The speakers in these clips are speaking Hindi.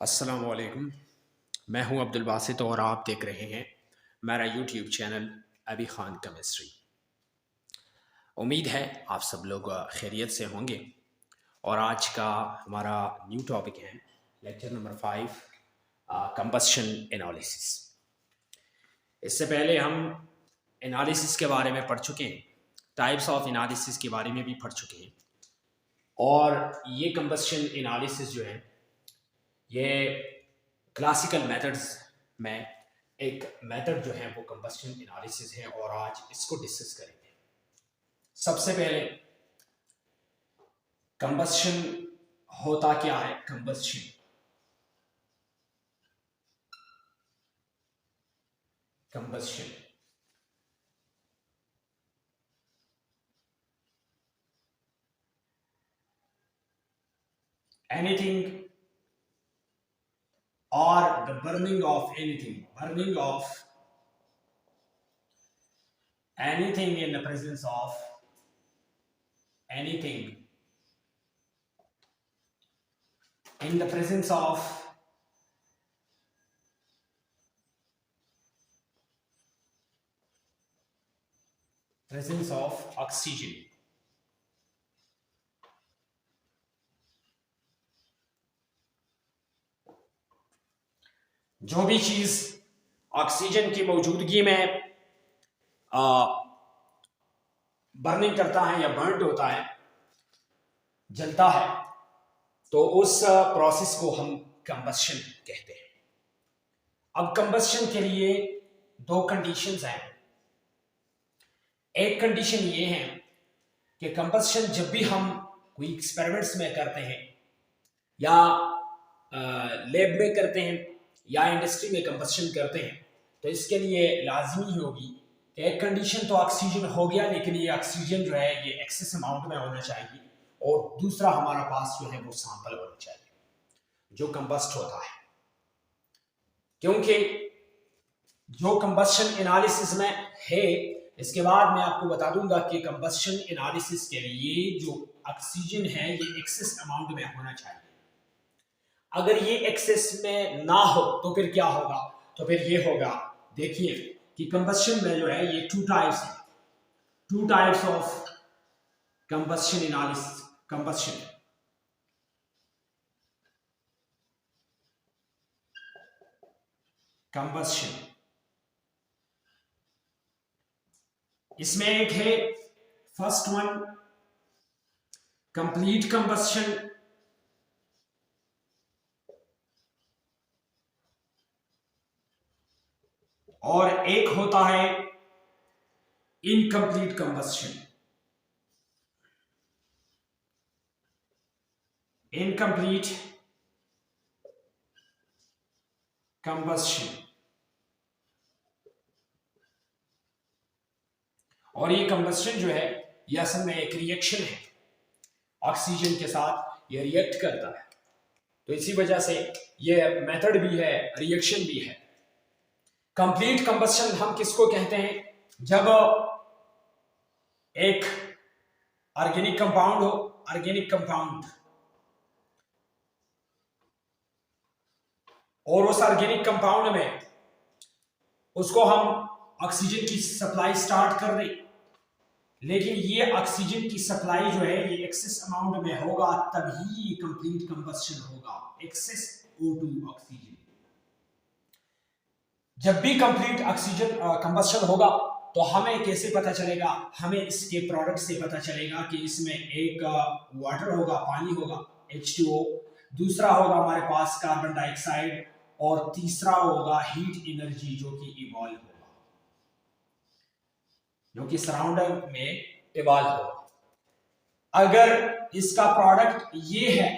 अस्सलाम वालेकुम। मैं हूं अब्दुल बासित और आप देख रहे हैं मेरा यूट्यूब चैनल अभी खान केमिस्ट्री। उम्मीद है आप सब लोग खैरियत से होंगे और आज का हमारा न्यू टॉपिक है लेक्चर नंबर 5, कंबस्शन एनालिसिस। इससे पहले हम एनालिसिस के बारे में पढ़ चुके हैं, टाइप्स ऑफ एनालिसिस के बारे में भी पढ़ चुके हैं और ये कंबस्शन एनालिसिस जो है ये क्लासिकल मेथड्स में एक मेथड जो है वो कंबस्शन एनालिसिस है और आज इसको डिस्कस करेंगे। सबसे पहले कंबस्शन होता क्या है? Combustion combustion anything or the burning of anything in the presence of anything in the presence of oxygen। जो भी चीज ऑक्सीजन की मौजूदगी में बर्निंग करता है या बर्न्ड होता है, जलता है, तो उस प्रोसेस को हम कंबस्शन कहते हैं। अब कंबस्शन के लिए दो कंडीशंस हैं। एक कंडीशन ये है कि कंबस्शन जब भी हम कोई एक्सपेरिमेंट्स में करते हैं या लैब में करते हैं या इंडस्ट्री में कंबस्शन करते हैं, तो इसके लिए लाजमी होगी कि एक कंडीशन तो ऑक्सीजन हो गया, लेकिन ये ऑक्सीजन जो है ये एक्सेस अमाउंट में होना चाहिए, और दूसरा हमारा पास जो है वो सैंपल होना चाहिए जो कंबस्ट होता है। क्योंकि जो कंबस्शन एनालिसिस में है, इसके बाद मैं आपको बता दूंगा कि कंबस्शन एनालिसिस के लिए जो ऑक्सीजन है ये एक्सेस अमाउंट में होना चाहिए। अगर ये एक्सेस में ना हो तो फिर क्या होगा? तो फिर ये होगा, देखिए कि कंबस्शन में जो है ये two types of combustion analysis. Combustion इसमें एक है, फर्स्ट वन कंप्लीट कंबस्शन, और एक होता है इनकम्प्लीट कंबस्शन। इनकम्प्लीट कंबस्शन, और ये कंबस्शन जो है ये असल में एक रिएक्शन है, ऑक्सीजन के साथ ये रिएक्ट करता है, तो इसी वजह से ये मेथड भी है, रिएक्शन भी है। कंप्लीट कंबस्शन हम किसको कहते हैं? जब एक ऑर्गेनिक कंपाउंड हो, और उस ऑर्गेनिक कंपाउंड में उसको हम ऑक्सीजन की सप्लाई स्टार्ट कर दें, लेकिन ये ऑक्सीजन की सप्लाई जो है ये एक्सेस अमाउंट में होगा, तभी ये कंप्लीट कंबस्शन होगा। Excess O2 oxygen. जब भी कंप्लीट ऑक्सीजन कंबस्शन होगा तो हमें कैसे पता चलेगा? हमें इसके प्रोडक्ट से पता चलेगा कि इसमें एक वाटर होगा, पानी होगा H2O, दूसरा होगा हमारे पास कार्बन डाइऑक्साइड, और तीसरा होगा हीट एनर्जी जो कि इवॉल्व होगा, जो कि सराउंडिंग में इवॉल्व होगा। अगर इसका प्रोडक्ट ये है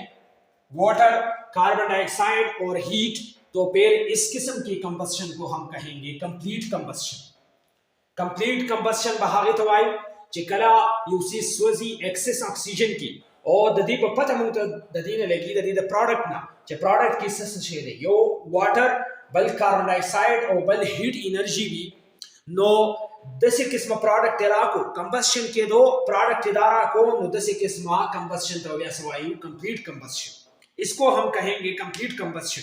वाटर, कार्बन डाइऑक्साइड और हीट, तो फिर इस किस्म की कंबस्शन को हम कहेंगे कंप्लीट कंबस्शन। कंप्लीट कंबस्शन बहागित वाई चिकला यूसी सोजी एक्सेस ऑक्सीजन की और ददी पता मुंत ददी ने लगी ददी द प्रोडक्ट ना चे प्रोडक्ट की सस छेदे यो वाटर बल कार्बन डाइऑक्साइड और बल हीट एनर्जी भी नो दसी किस्म प्रोडक्ट तेरा को कंबस्शन के दो प्रोडक्ट इदारा को नो दसी किस्म कंबस्शन तो व्यास वायु कंप्लीट कंबस्शन। इसको हम कहेंगे कंप्लीट कंबस्शन।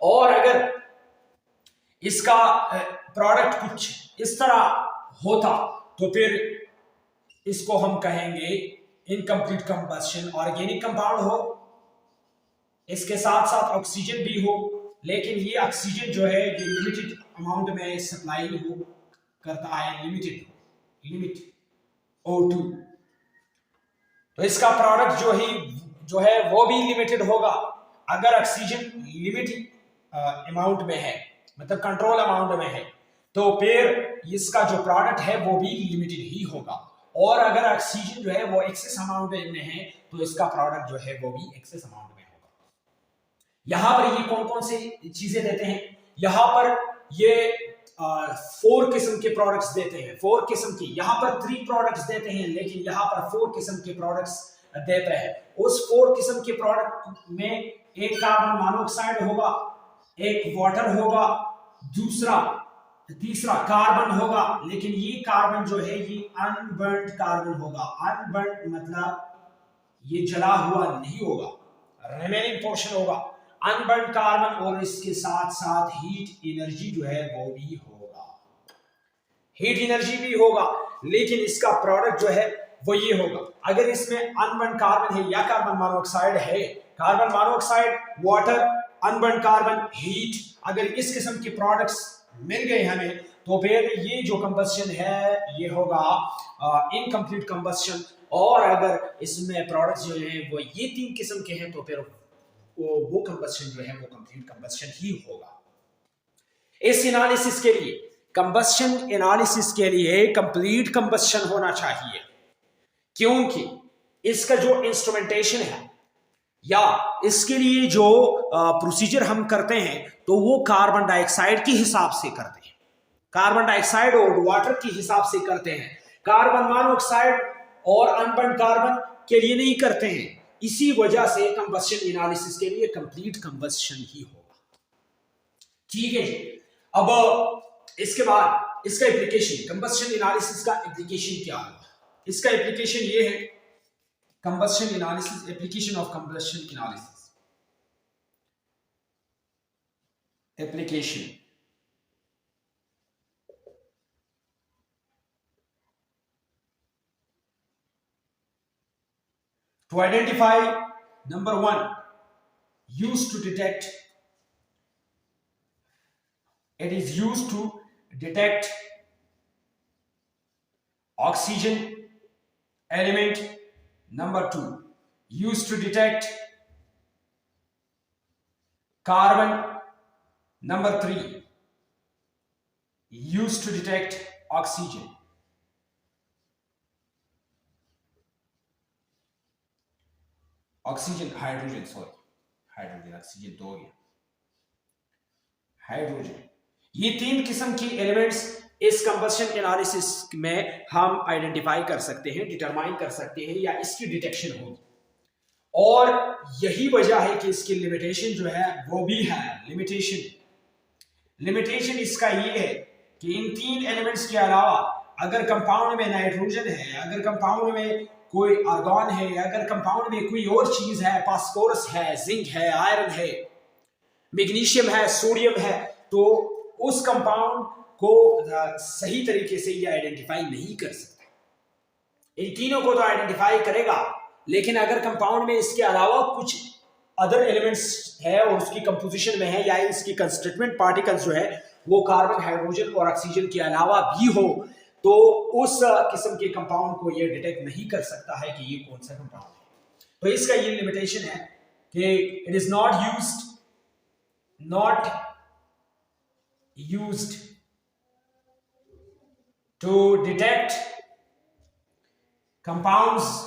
और अगर इसका प्रोडक्ट कुछ इस तरह होता तो फिर इसको हम कहेंगे इनकम्प्लीट कंबस्शन। ऑर्गेनिक कंपाउंड हो, इसके साथ साथ ऑक्सीजन भी हो, लेकिन ये ऑक्सीजन जो है ये लिमिटेड अमाउंट में सप्लाई हो करता है, लिमिट O2। तो इसका प्रोडक्ट जो है वो भी लिमिटेड होगा। अगर ऑक्सीजन लिमिटेड अमाउंट में है, मतलब कंट्रोल अमाउंट में है, तो फिर इसका जो प्रोडक्ट है वो भी लिमिटेड ही होगा। और अगर ऑक्सीजन जो है वो एक्सेस अमाउंट में है तो इसका प्रोडक्ट जो है वो भी एक्सेस अमाउंट में होगा। यहां पर ये कौन कौन सी चीजें देते हैं, यहां पर ये 4 किस्म के प्रोडक्ट्स देते हैं, 4 किस्म की। यहां पर 3 प्रोडक्ट्स देते हैं, लेकिन यहां पर 4 किस्म के प्रोडक्ट्स देते हैं। उस 4 किस्म के प्रोडक्ट में एक कार्बन मोनोऑक्साइड होगा, एक वाटर होगा, तीसरा कार्बन होगा, लेकिन ये कार्बन जो है ये अनबर्न्ड कार्बन होगा। अनबर्न्ड मतलब ये जला हुआ नहीं होगा, रिमेनिंग पोर्शन होगा अनबर्न्ड कार्बन। और इसके साथ साथ हीट एनर्जी जो है वो भी होगा, हीट एनर्जी भी होगा, लेकिन इसका प्रोडक्ट जो है वो ये होगा। अगर इसमें अनबर्न्ड कार्बन है या कार्बन मोनोऑक्साइड है, carbon monoxide, water, unburned carbon, heat, अगर इस किस्म के प्रोडक्ट्स मिल गए हमें तो फिर ये जो कंबस्शन है ये होगा इनकम्प्लीट कंबस्शन। और अगर इसमें प्रोडक्ट्स जो है वो ये 3 किस्म के हैं तो फिर वो कंबस्शन जो है वो कंप्लीट कंबस्शन ही होगा। इस एनालिसिस के लिए, कंबस्शन एनालिसिस के लिए कंप्लीट कंबस्शन होना चाहिए, क्योंकि इसका जो इंस्ट्रूमेंटेशन है या इसके लिए जो प्रोसीजर हम करते हैं तो वो कार्बन डाइऑक्साइड के हिसाब से करते हैं, कार्बन डाइऑक्साइड और वाटर के हिसाब से करते हैं। कार्बन मोनोऑक्साइड और अनबर्न्ड कार्बन के लिए नहीं करते हैं। इसी वजह से कंबस्शन एनालिसिस के लिए कंप्लीट कंबस्शन ही होगा। ठीक है जी। अब इसके बाद इसका एप्लीकेशन, कंबस्शन एनालिसिस का एप्लीकेशन क्या होगा? इसका एप्लीकेशन ये है, combustion analysis, application of combustion analysis. Application, to identify, number 1, used to detect, it is used to detect oxygen element. Number 2, used to detect carbon. Number 3, used to detect oxygen. Hydrogen, oxygen 2 हो गया, हाइड्रोजन। ये 3 किस्म की एलिमेंट्स इस कंबस्शन एनालिसिस में हम आइडेंटिफाई कर सकते हैं, डिटरमाइन कर सकते हैं या इसकी डिटेक्शन होगी। और यही वजह है कि इसकी लिमिटेशन जो है वो भी है। लिमिटेशन इसका ये है कि इन 3 एलिमेंट्स के अलावा अगर कंपाउंड में नाइट्रोजन है, अगर कंपाउंड में कोई आर्गन है, अगर कंपाउंड में कोई और चीज है, फास्फोरस है, जिंक है, आयरन है, मैग्नीशियम है, सोडियम है, तो उस कंपाउंड को सही तरीके से ये आइडेंटिफाई नहीं कर सकता। इन तीनों को तो आइडेंटिफाई करेगा, लेकिन अगर कंपाउंड में इसके अलावा कुछ अदर एलिमेंट्स है और उसकी कंपोजिशन में है या इसकी कंस्टिट्यूएंट पार्टिकल्स जो है वो कार्बन, हाइड्रोजन और ऑक्सीजन के अलावा भी हो, तो उस किस्म के कंपाउंड को ये डिटेक्ट नहीं कर सकता है कि ये कौन सा कंपाउंड है। तो इसका ये लिमिटेशन है कि it is not used to detect compounds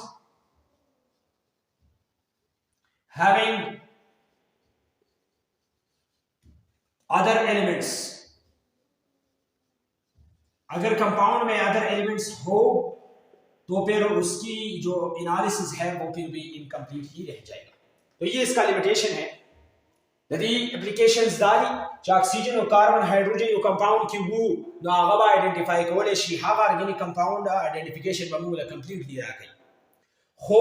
having other elements। अगर कंपाउंड में अदर एलिमेंट्स हो तो फिर उसकी जो एनालिसिस है वो फिर भी इनकम्प्लीट ही रह जाएगा। तो ये इसका लिमिटेशन है। यदि एप्लीकेशंस दारी ऑक्सीजन और कार्बन हाइड्रोजन यो कंपाउंड की वो नागबा आइडेंटिफाई कोले शी हागा ऑर्गेनिक कंपाउंड आइडेंटिफिकेशन बमूला कंप्लीटली रह गई हो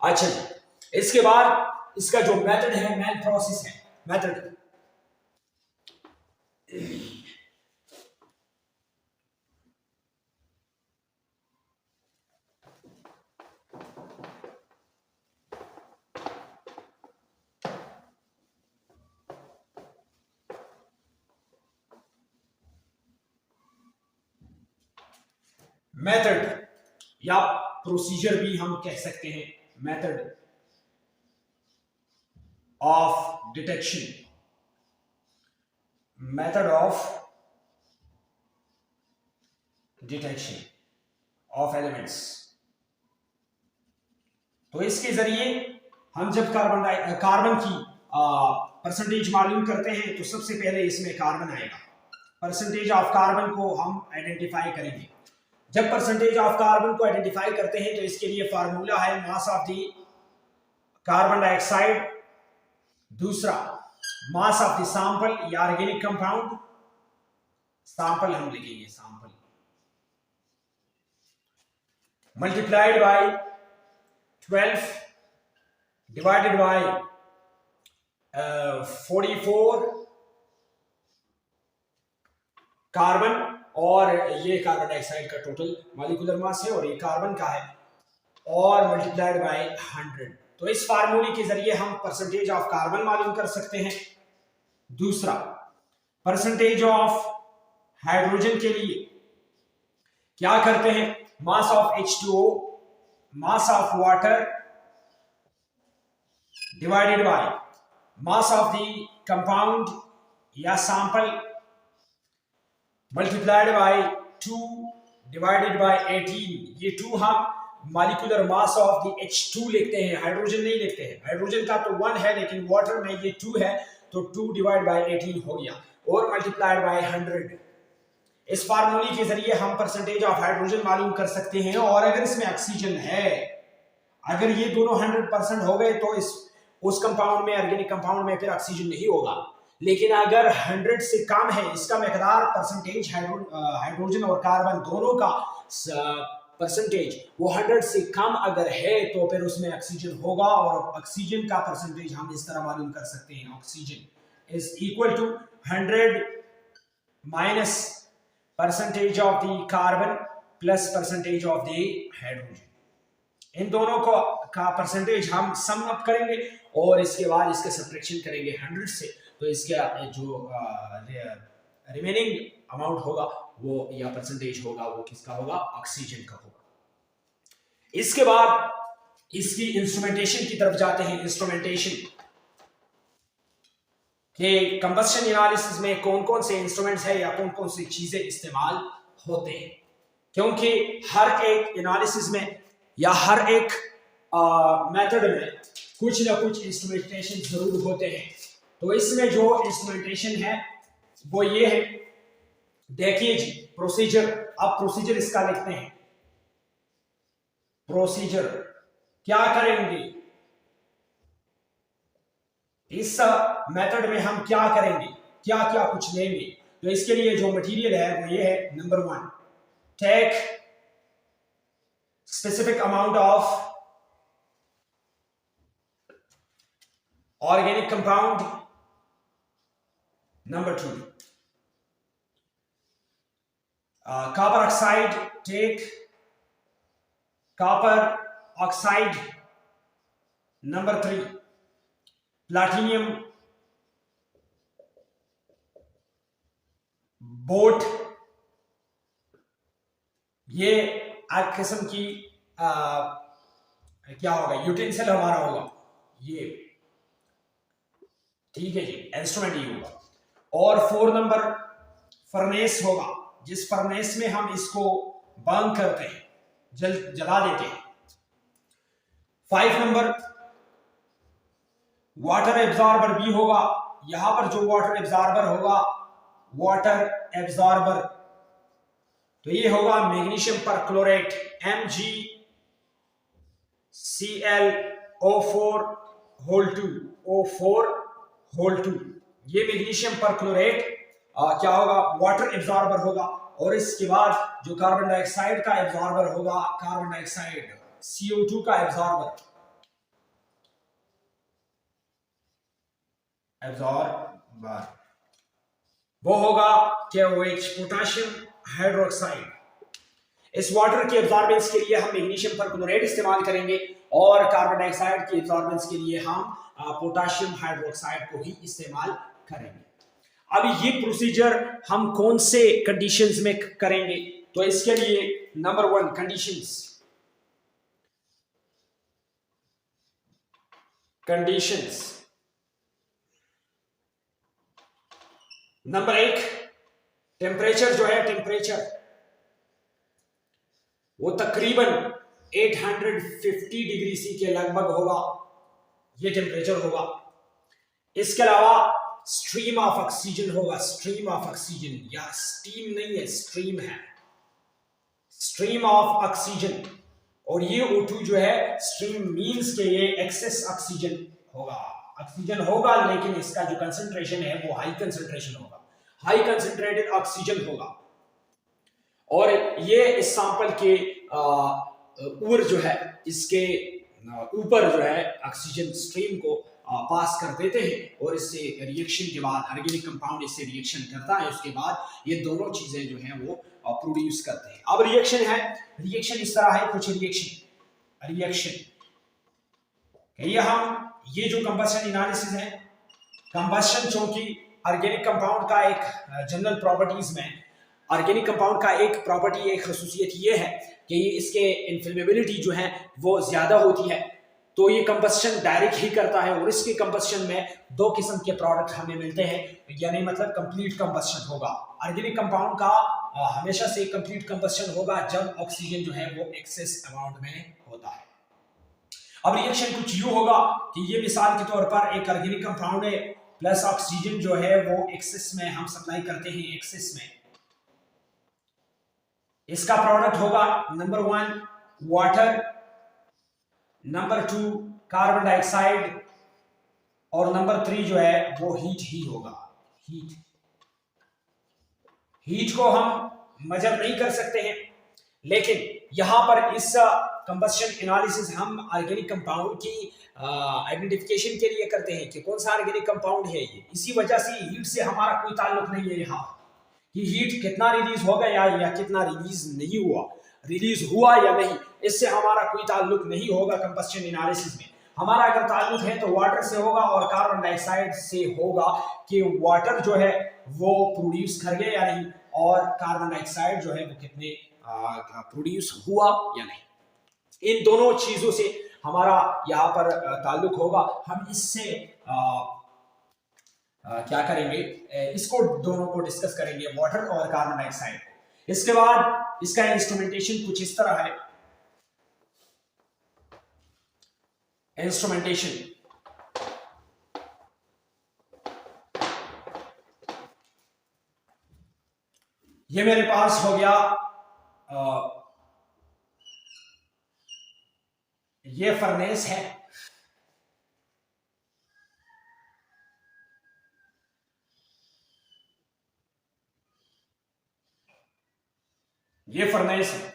अच्छा जी, इसके बाद इसका जो मेथड है, मेन प्रोसेस है मेथड. मेथड या प्रोसीजर भी हम कह सकते हैं. Method of detection, method of detection of elements. तो इसके जरिए हम जब कार्बन की परसेंटेज मालूम करते हैं तो सबसे पहले इसमें कार्बन आएगा. परसेंटेज ऑफ कार्बन को हम आइडेंटिफाई करेंगे. जब परसेंटेज ऑफ कार्बन को आइडेंटिफाई करते हैं तो इसके लिए फार्मूला है mass of the carbon dioxide, दूसरा मास ऑफ द सैंपल या ऑर्गेनिक कंपाउंड. सैंपल हम लिखेंगे sample multiplied bye 12 divided by 44 carbon, और ये कार्बन डाइऑक्साइड का टोटल मॉलिक्यूलर मास है और ये कार्बन का है, और मल्टीप्लाइड बाय 100. तो इस फार्मूले के जरिए हम परसेंटेज ऑफ कार्बन मालूम कर सकते हैं. दूसरा परसेंटेज ऑफ हाइड्रोजन के लिए क्या करते हैं, mass of H2O mass of water divided by mass of the compound या sample multiplied by 2 divided by 18. ये 2 हम molecular mass of the H2 लिखते हैं, हाइड्रोजन नहीं लिखते हैं. हाइड्रोजन का तो 1 है लेकिन वाटर में ये 2 है, तो 2 डिवाइड बाय 18 हो गया, और मल्टीप्लाइड बाय 100. इस फार्मूले के जरिए हम परसेंटेज ऑफ हाइड्रोजन मालूम कर सकते हैं. और अगर इसमें ऑक्सीजन है, अगर ये दोनों 100% हो गए तो उस कंपाउंड में, ऑर्गेनिक कंपाउंड में फिर ऑक्सीजन नहीं होगा. लेकिन अगर 100 से कम है, इसका मकदार परसेंटेज हाइड्रोजन और कार्बन दोनों का परसेंटेज वो 100 से कम अगर है तो फिर उसमें ऑक्सीजन होगा. और ऑक्सीजन का परसेंटेज हम इस तरह मालूम कर सकते हैं, oxygen is equal to 100 minus percentage of the carbon plus percentage of the hydrogen. इन दोनों को का परसेंटेज हम सम अप करेंगे और इसके बाद इसका सब्ट्रैक्शन करेंगे 100 से, तो इसका जो रिमेनिंग अमाउंट होगा वो या परसेंटेज होगा वो किसका होगा, ऑक्सीजन का होगा. इसके बाद इसकी इंस्ट्रूमेंटेशन की तरफ जाते हैं. इंस्ट्रूमेंटेशन के कंबस्शन एनालिसिस में कौन कौन से इंस्ट्रूमेंट्स है या कौन कौन सी चीजें इस्तेमाल होते हैं, क्योंकि हर एक एनालिसिस में या हर एक मेथड में कुछ ना कुछ इंस्ट्रूमेंटेशन जरूर होते हैं. तो इसमें जो इंस्ट्रूमेंटेशन है वो ये है, देखिए जी प्रोसीजर. अब प्रोसीजर इसका लिखते हैं. प्रोसीजर क्या करेंगे, इस मेथड में हम क्या करेंगे, क्या क्या कुछ लेंगे. तो इसके लिए जो मटेरियल है वो ये है. Number 1, take specific amount of organic compound. Number 2, copper oxide, take copper oxide. Number 3, platinum boat. ये एक किस्म की क्या होगा, यूटेंसिल हमारा होगा ये, ठीक है जी, इंस्ट्रूमेंट ये होगा. और 4 नंबर फर्नेस होगा, जिस फर्नेस में हम इसको बर्न करते हैं, जला देते हैं. 5 नंबर वाटर एब्जॉर्बर भी होगा. यहां पर जो वाटर एब्जॉर्बर होगा, वाटर एब्जॉर्बर, तो ये होगा magnesium perchlorate MgClO4 whole 2, O4 whole 2। ये मैग्नीशियम परक्लोरेट क्या होगा, वाटर एब्जॉर्बर होगा। और इसके बाद जो कार्बन डाइऑक्साइड का एब्जॉर्बर होगा, कार्बन डाइऑक्साइड CO2 का एब्जॉर्बर वो होगा KOH, पोटेशियम हाइड्रोक्साइड। इस वाटर के एब्जॉर्बेंस के लिए हम मैग्नीशियम परक्लोरेट इस्तेमाल करेंगे और कार्बन डाइऑक्साइड के एब्जॉर्बेंस के लिए हम पोटेशियम हाइड्रोक्साइड को ही इस्तेमाल करेंगे। अब ये प्रोसीजर हम कौन से कंडीशंस में करेंगे, तो इसके लिए नंबर 1 कंडीशंस नंबर 1, टेम्परेचर जो है, टेम्परेचर वो तकरीबन 850 डिग्री सी के लगभग होगा, ये टेम्परेचर होगा। इसके अलावा स्ट्रीम ऑफ ऑक्सीजन होगा, स्ट्रीम ऑफ ऑक्सीजन, या स्टीम नहीं है, स्ट्रीम है, स्ट्रीम ऑफ ऑक्सीजन। और ये O2 जो है, स्ट्रीम मींस के ये एक्सेस ऑक्सीजन होगा, ऑक्सीजन होगा लेकिन इसका जो कंसंट्रेशन है वो हाई कंसंट्रेशन होगा, हाई कंसंट्रेटेड ऑक्सीजन होगा। और ये इस सैंपल के ऊपर जो है, इसके ऊपर जो है ऑक्सीजन स्ट्रीम को पास कर देते हैं और इससे रिएक्शन के बाद ऑर्गेनिक कंपाउंड इससे रिएक्शन करता है, उसके बाद ये दोनों चीजें जो हैं वो प्रोड्यूस करते हैं। अब रिएक्शन है, रिएक्शन इस तरह है, कुछ रिएक्शन ये जो कंबशन एनालिसिस है, कंबशन चूंकि ऑर्गेनिक कंपाउंड का एक जनरल प्रॉपर्टीज में ऑर्गेनिक कंपाउंड का एक प्रॉपर्टी, एक खसूसियत ये है कि इसके इनफ्लेमेबिलिटी जो है वो ज्यादा होती है, तो ये कंबशन डायरेक्ट ही करता है। और इसके कंबशन में 2 किस्म के प्रोडक्ट हमें मिलते हैं, यानी मतलब कंप्लीट कंबशन होगा। ऑर्गेनिक कंपाउंड का हमेशा से कंप्लीट कंबशन होगा जब ऑक्सीजन जो है वो एक्सेस अमाउंट में होता है। अब रिएक्शन कुछ यूं होगा कि ये मिसाल के तौर पर एक ऑर्गेनिक कंपाउंड है प्लस ऑक्सीजन जो है वो एक्सेस में हम सप्लाई करते हैं, एक्सेस में इसका प्रोडक्ट होगा number 1 water, number 2 carbon dioxide, और नंबर 3 जो है वो हीट ही होगा। हीट को हम मेजर नहीं कर सकते हैं, लेकिन यहां पर इस कंबशन एनालिसिस हम ऑर्गेनिक कंपाउंड की आइडेंटिफिकेशन के लिए करते हैं कि कौन सा ऑर्गेनिक कंपाउंड है ये। इसी वजह से हीट से हमारा कोई ताल्लुक नहीं है यहाँ कि हीट कितना रिलीज हो गया या कितना रिलीज नहीं हुआ, रिलीज हुआ या नहीं, इससे हमारा कोई ताल्लुक नहीं होगा। कंबशन एनालिसिस में हमारा अगर ताल्लुक है तो वाटर से होगा और कार्बन डाइऑक्साइड से होगा कि वाटर जो है वो प्रोड्यूस कर गया या नहीं, और कार्बन डाइऑक्साइड जो है वो कितने प्रोड्यूस हुआ या नहीं। इन दोनों चीजों से हमारा यहाँ पर ताल्लुक होगा। हम इससे क्या करेंगे, इसको दोनों को डिस्कस करेंगे, वाटर और कार्बन डाइऑक्साइड। इसके बाद इसका इंस्ट्रूमेंटेशन कुछ इस तरह है। इंस्ट्रूमेंटेशन ये मेरे पास हो गया, ये फर्नेस है, ये फर्नेस है।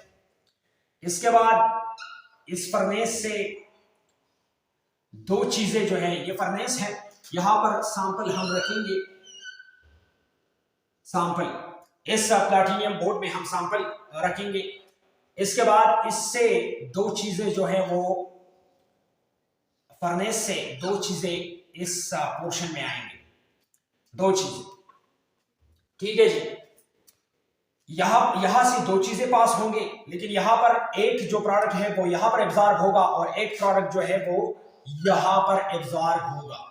इसके बाद इस फर्नेस से 2 चीजें जो है, ये फर्नेस है, यहां पर सैंपल हम रखेंगे, सैंपल इस प्लैटिनियम बोर्ड में हम सैंपल रखेंगे। इसके बाद इससे 2 चीजें जो है वो फर्नेस से 2 चीजें इस पोर्शन में आएंगे, 2 चीजें, ठीक है जी। यहां से 2 चीजें पास होंगे, लेकिन यहां पर एक जो प्रोडक्ट है वो यहां पर एब्जॉर्ब होगा और एक प्रोडक्ट जो है वो यहां पर एब्जॉर्ब होगा।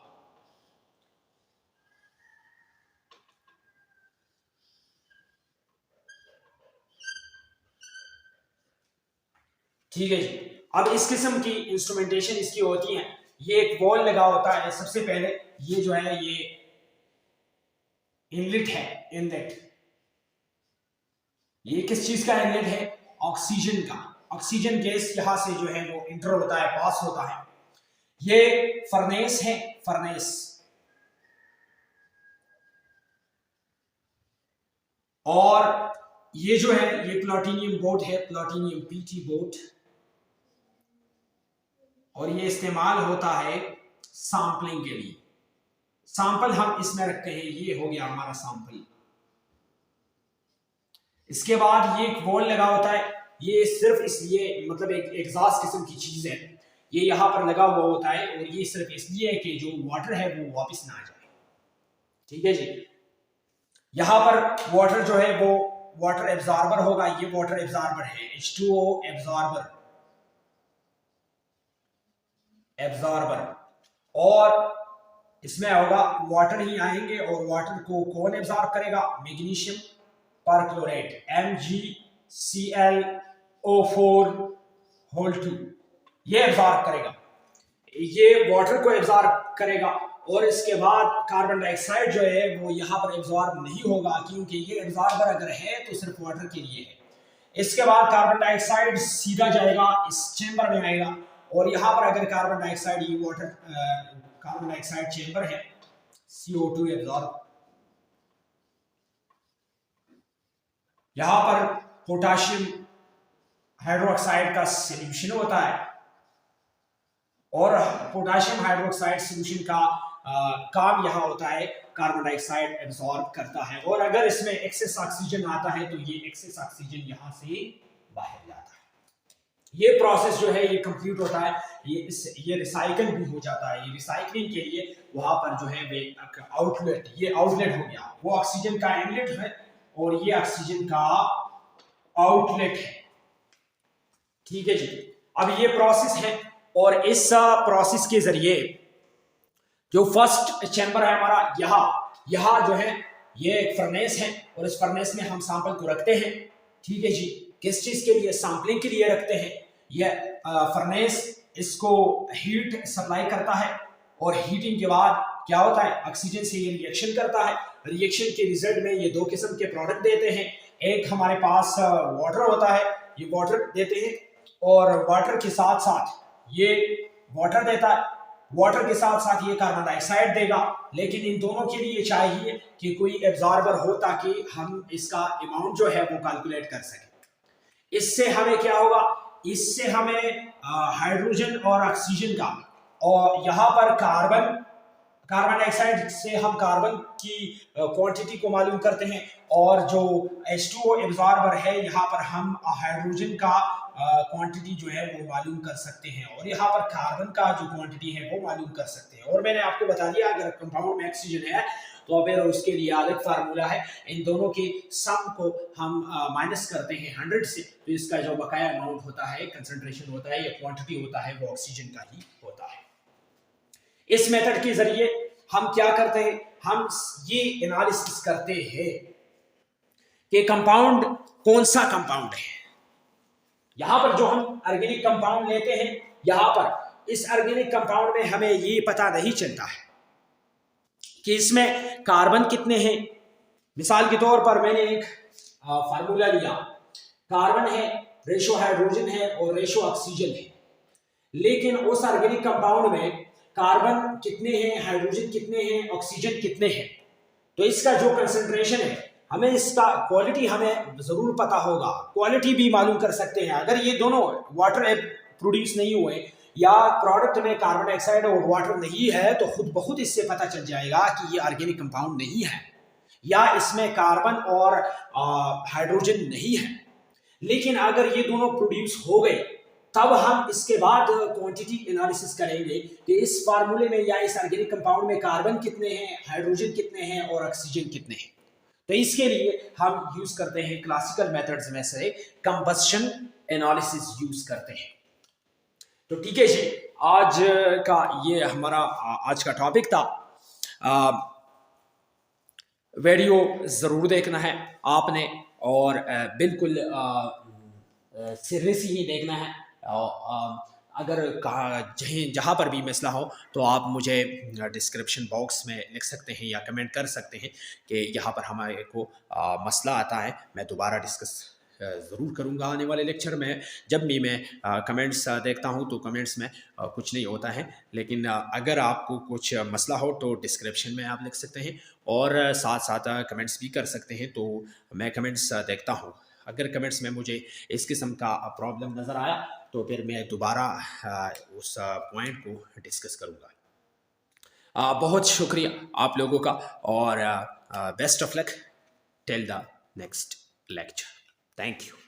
ठीक है जी। अब इस किस्म की इंस्ट्रूमेंटेशन इसकी होती है, ये एक बॉल लगा होता है। सबसे पहले ये जो है ये इनलेट है, इनलेट, ये किस चीज का इनलेट है, ऑक्सीजन का। ऑक्सीजन गैस यहां से जो है वो इंटर होता है, पास होता है। ये फर्नेस है, फर्नेस, और ये जो है ये प्लैटिनियम बोट है, प्लैटिनियम पीटी बोट, और ये इस्तेमाल होता है सैंपलिंग के लिए। सैंपल हम इसमें रखते हैं, ये हो गया हमारा सैंपल। इसके बाद ये एक वॉल लगा होता है, ये सिर्फ इसलिए मतलब एक एग्जॉस्ट किस्म की चीज है, ये यहाँ पर लगा हुआ होता है, और ये सिर्फ इसलिए है कि जो वाटर है वो वापस ना आ जाए। ठीक है जी, यहाँ पर वाटर जो है वो वाटर एब्जॉर्बर होगा, ये वाटर एब्जॉर्बर है, H2O एब्जॉर्बर, एब्जॉर्बर, और इसमें होगा वाटर ही आएंगे, और वाटर को कौन एब्जॉर्ब करेगा? मैग्नीशियम परक्लोरेट, MgClO4 ये एब्जॉर्ब करेगा, ये वाटर को एब्जॉर्ब करेगा, और इसके बाद कार्बन डाइऑक्साइड जो है वो यहाँ पर एब्जॉर्ब नहीं होगा, क्योंकि ये एब्जॉर्बर अगर है तो सिर्फ वाटर के लिए है। इसके बाद कार्बन डाइऑक्साइड सीधा जाएगा इस चेंबर में आएगा, और यहाँ पर अगर कार्बन डाइऑक्साइड, ये वाटर कार्बन डाइऑक्साइड चेंबर है, CO2 एब्जॉर्ब, यहाँ पर पोटाशियम हाइड्रोक्साइड का सॉल्यूशन होता है, और पोटाशियम हाइड्रोक्साइड सॉल्यूशन का काम यहाँ होता है कार्बन डाइऑक्साइड एब्जॉर्ब करता है, और अगर इसमें एक्सेस ऑक्सीजन आता है तो ये एक्सेस ऑक्सीजन यहाँ से बाहर जाता है। ये प्रोसेस जो है ये कंप्लीट होता है, ये रिसाइकल भी हो जाता है। ये रिसाइकलिंग के लिए वहां पर जो है वे आउटलेट, ये आउटलेट हो गया, वो ऑक्सीजन का इनलेट है और ये ऑक्सीजन का आउटलेट है। ठीक है जी, अब ये प्रोसेस है, और इस प्रोसेस के जरिए जो फर्स्ट चैम्बर है हमारा, यहाँ जो है ये एक फर्नेस है, और इस फर्नेस में हम सैंपल को रखते हैं। ठीक है जी, किस चीज के लिए? सैंपलिंग के लिए रखते हैं। यह फर्नेस इसको हीट सप्लाई करता है, और हीटिंग के बाद क्या होता है, ऑक्सीजन से ये रिएक्शन करता है। रिएक्शन के रिजल्ट में ये दो किस्म के प्रोडक्ट देते हैं। एक हमारे पास वाटर होता है, ये वाटर देते हैं, और वाटर के साथ साथ ये वाटर देता है, वाटर के साथ साथ ये कार्बन डाइऑक्साइड देगा। लेकिन इन दोनों के लिए चाहिए कि कोई एब्जॉर्बर हो, ताकि हम इसका अमाउंट जो है वो कैलकुलेट कर सकें। इससे हमें क्या होगा, इससे हमें हाइड्रोजन और ऑक्सीजन का, और यहाँ पर कार्बन डाइऑक्साइड से हम कार्बन की क्वांटिटी को मालूम करते हैं, और जो H2O एब्जॉर्बर है यहाँ पर हम हाइड्रोजन का क्वांटिटी जो है वो मालूम कर सकते हैं, और यहाँ पर कार्बन का जो क्वांटिटी है वो मालूम कर सकते हैं। और मैंने आपको बता दिया अगर कंपाउंड में ऑक्सीजन है तो फिर उसके लिए अलग फार्मूला है, इन दोनों के सम को हम माइनस करते हैं 100 से, तो इसका जो बकाया अमाउंट होता है, कंसंट्रेशन होता है या क्वांटिटी होता है, वो ऑक्सीजन का ही होता है। इस मेथड के जरिए हम क्या करते हैं, हम ये एनालिसिस करते हैं कि कंपाउंड कौन सा कंपाउंड है। यहां पर जो हम ऑर्गेनिक कंपाउंड लेते हैं, यहां पर इस ऑर्गेनिक कंपाउंड में हमें ये पता नहीं चलता है कि इसमें कार्बन कितने हैं। मिसाल के तौर पर मैंने एक फार्मूला लिया, कार्बन है, रेशो हाइड्रोजन है और रेशो ऑक्सीजन है, लेकिन उस ऑर्गेनिक कंपाउंड में कार्बन कितने हैं, हाइड्रोजन कितने हैं, ऑक्सीजन कितने हैं, तो इसका जो कंसंट्रेशन है, हमें इसका क्वालिटी हमें जरूर पता होगा, क्वालिटी भी मालूम कर सकते हैं। अगर ये दोनों वाटर प्रोड्यूस नहीं हुए या प्रोडक्ट में कार्बन डाइऑक्साइड और वाटर नहीं है, तो खुद बहुत इससे पता चल जाएगा कि ये ऑर्गेनिक कंपाउंड नहीं है, या इसमें कार्बन और हाइड्रोजन नहीं है। लेकिन अगर ये दोनों प्रोड्यूस हो गए, तब हम इसके बाद क्वांटिटी एनालिसिस करेंगे कि इस फार्मूले में या इस ऑर्गेनिक कंपाउंड में कार्बन कितने हैं, हाइड्रोजन कितने हैं और ऑक्सीजन कितने हैं। तो इसके लिए हम यूज करते हैं क्लासिकल मेथड्स में से कंबस्शन एनालिसिस यूज करते हैं। तो ठीक है जी, आज का ये हमारा आज का टॉपिक था। वीडियो जरूर देखना है आपने, और बिल्कुल सीरियसली ही देखना है। अगर जहाँ पर भी मसला हो तो आप मुझे डिस्क्रिप्शन बॉक्स में लिख सकते हैं या कमेंट कर सकते हैं कि यहाँ पर हमारे को मसला आता है, मैं दोबारा डिस्कस ज़रूर करूँगा आने वाले लेक्चर में। जब भी मैं कमेंट्स देखता हूँ तो कमेंट्स में कुछ नहीं होता है, लेकिन अगर आपको कुछ मसला हो तो डिस्क्रिप्शन में आप लिख सकते हैं और साथ साथ कमेंट्स भी कर सकते हैं, तो मैं कमेंट्स देखता हूँ। अगर कमेंट्स में मुझे इस किस्म का प्रॉब्लम नज़र आया तो फिर मैं दोबारा उस पॉइंट को डिस्कस करूँगा। बहुत शुक्रिया आप लोगों का और best of luck till the next lecture. Thank you.